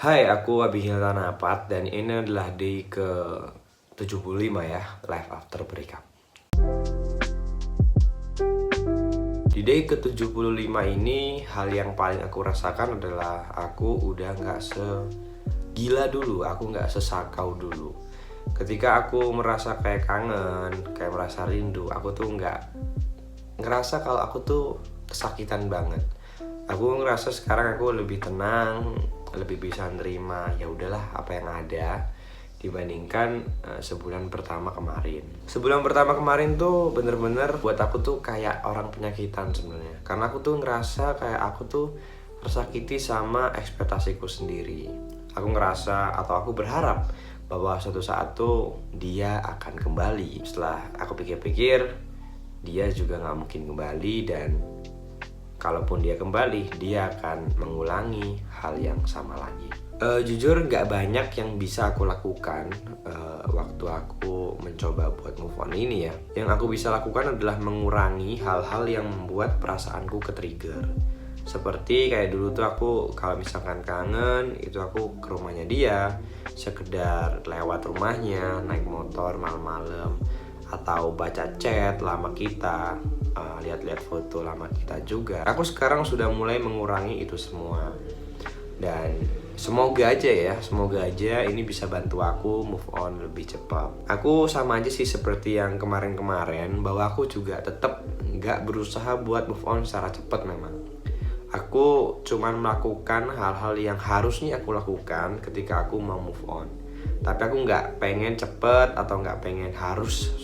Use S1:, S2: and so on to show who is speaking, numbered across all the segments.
S1: Hai, aku Abi Hiltanapat dan ini adalah day ke-75 ya, Life After Breakup. Di day ke-75 ini, hal yang paling aku rasakan adalah aku udah gak segila dulu, aku gak sesakau dulu. Ketika aku merasa kayak kangen, kayak merasa rindu, aku tuh gak ngerasa kalau aku tuh kesakitan banget. Aku ngerasa sekarang aku lebih tenang, lebih bisa nerima ya udahlah apa yang ada dibandingkan sebulan pertama kemarin. Sebulan pertama kemarin tuh bener-bener buat aku tuh kayak orang penyakitan sebenarnya, karena aku tuh ngerasa kayak aku tuh tersakiti sama ekspektasiku sendiri. Aku ngerasa atau aku berharap bahwa suatu saat tuh dia akan kembali. Setelah aku pikir-pikir, dia juga gak mungkin kembali, dan kalaupun dia kembali, dia akan mengulangi hal yang sama lagi. Jujur gak banyak yang bisa aku lakukan waktu aku mencoba buat move on ini ya. Yang aku bisa lakukan adalah mengurangi hal-hal yang membuat perasaanku ke-trigger. Seperti kayak dulu tuh aku kalau misalkan kangen, itu aku ke rumahnya dia, sekedar lewat rumahnya, naik motor malam-malam, atau baca chat lama kita, lihat-lihat foto lama kita juga. Aku sekarang sudah mulai mengurangi itu semua. Dan semoga aja ini bisa bantu aku move on lebih cepat. Aku sama aja sih seperti yang kemarin-kemarin, bahwa aku juga tetap gak berusaha buat move on secara cepat memang. Aku cuman melakukan hal-hal yang harusnya aku lakukan ketika aku mau move on. Tapi aku gak pengen cepet atau gak pengen harus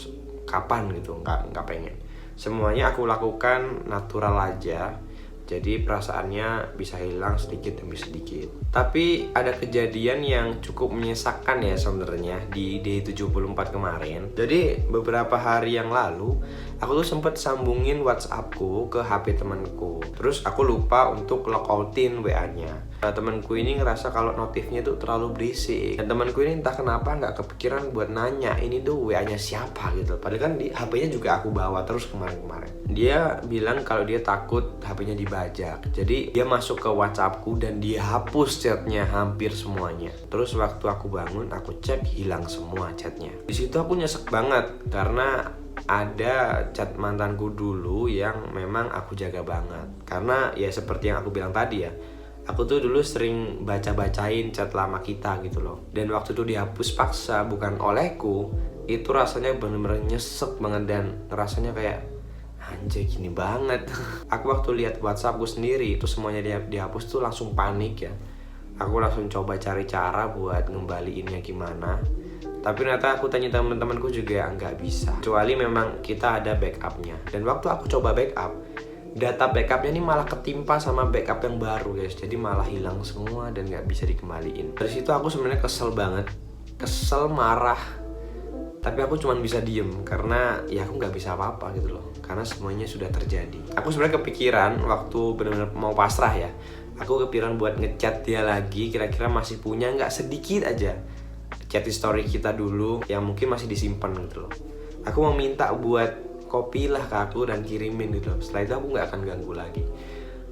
S1: kapan gitu, gak pengen. Semuanya aku lakukan natural aja, jadi perasaannya bisa hilang sedikit demi sedikit. Tapi ada kejadian yang cukup menyesakkan ya sebenarnya di day 74 kemarin. Jadi beberapa hari yang lalu aku tuh sempet sambungin WhatsAppku ke HP temanku. Terus aku lupa untuk logoutin WA-nya. Temanku ini ngerasa kalau notifnya tuh terlalu berisik, dan temanku ini entah kenapa nggak kepikiran buat nanya ini tuh WA-nya siapa gitu. Padahal kan di HP-nya juga aku bawa terus kemarin-kemarin. Dia bilang kalau dia takut HP-nya dibajak. Jadi dia masuk ke WhatsAppku dan dia hapus chatnya hampir semuanya. Terus waktu aku bangun, aku cek, hilang semua chatnya. Di situ aku nyesek banget karena ada chat mantanku dulu yang memang aku jaga banget. Karena ya seperti yang aku bilang tadi ya, aku tuh dulu sering baca-bacain chat lama kita gitu loh. Dan waktu itu dihapus paksa bukan olehku, itu rasanya bener-bener nyesek banget dan rasanya kayak anjay gini banget. Aku waktu lihat WhatsAppku sendiri itu semuanya dihapus tuh langsung panik ya. Aku langsung coba cari cara buat ngembaliinnya gimana. Tapi ternyata aku tanya teman-temanku juga nggak bisa, kecuali memang kita ada backupnya. Dan waktu aku coba backup, data backupnya ini malah ketimpa sama backup yang baru guys. Jadi malah hilang semua dan nggak bisa dikembaliin. Dari situ aku sebenarnya kesel banget, kesel, marah. Tapi aku cuma bisa diem karena ya aku nggak bisa apa-apa gitu loh, karena semuanya sudah terjadi. Aku sebenarnya kepikiran waktu benar-benar mau pasrah ya, aku kepikiran buat ngechat dia lagi, kira-kira masih punya nggak sedikit aja chat history kita dulu yang mungkin masih disimpan gitu loh. Aku mau minta buat copy lah ke aku dan kirimin gitu loh. Setelah itu aku nggak akan ganggu lagi.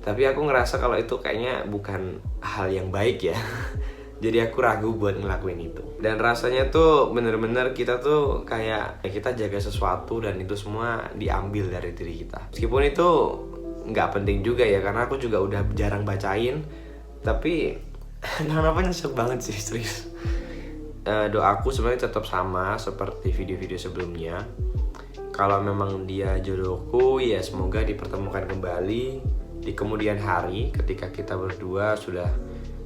S1: Tapi aku ngerasa kalau itu kayaknya bukan hal yang baik ya. Jadi aku ragu buat ngelakuin itu. Dan rasanya tuh bener-bener kita tuh kayak ya kita jaga sesuatu dan itu semua diambil dari diri kita. Meskipun itu nggak penting juga ya, karena aku juga udah jarang bacain. Tapi kenapa nyesek banget sih serius. Doaku sebenarnya tetap sama seperti video-video sebelumnya. Kalau memang dia jodohku, ya semoga dipertemukan kembali di kemudian hari ketika kita berdua sudah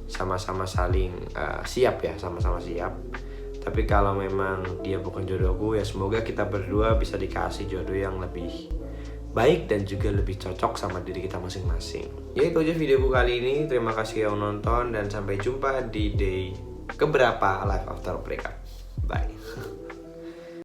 S1: sama-sama saling siap ya, sama-sama siap. Tapi kalau memang dia bukan jodohku, ya semoga kita berdua bisa dikasih jodoh yang lebih baik dan juga lebih cocok sama diri kita masing-masing. Ya itu aja videoku kali ini. Terima kasih yang nonton dan sampai jumpa di day keberapa Life After Breakup. Bye.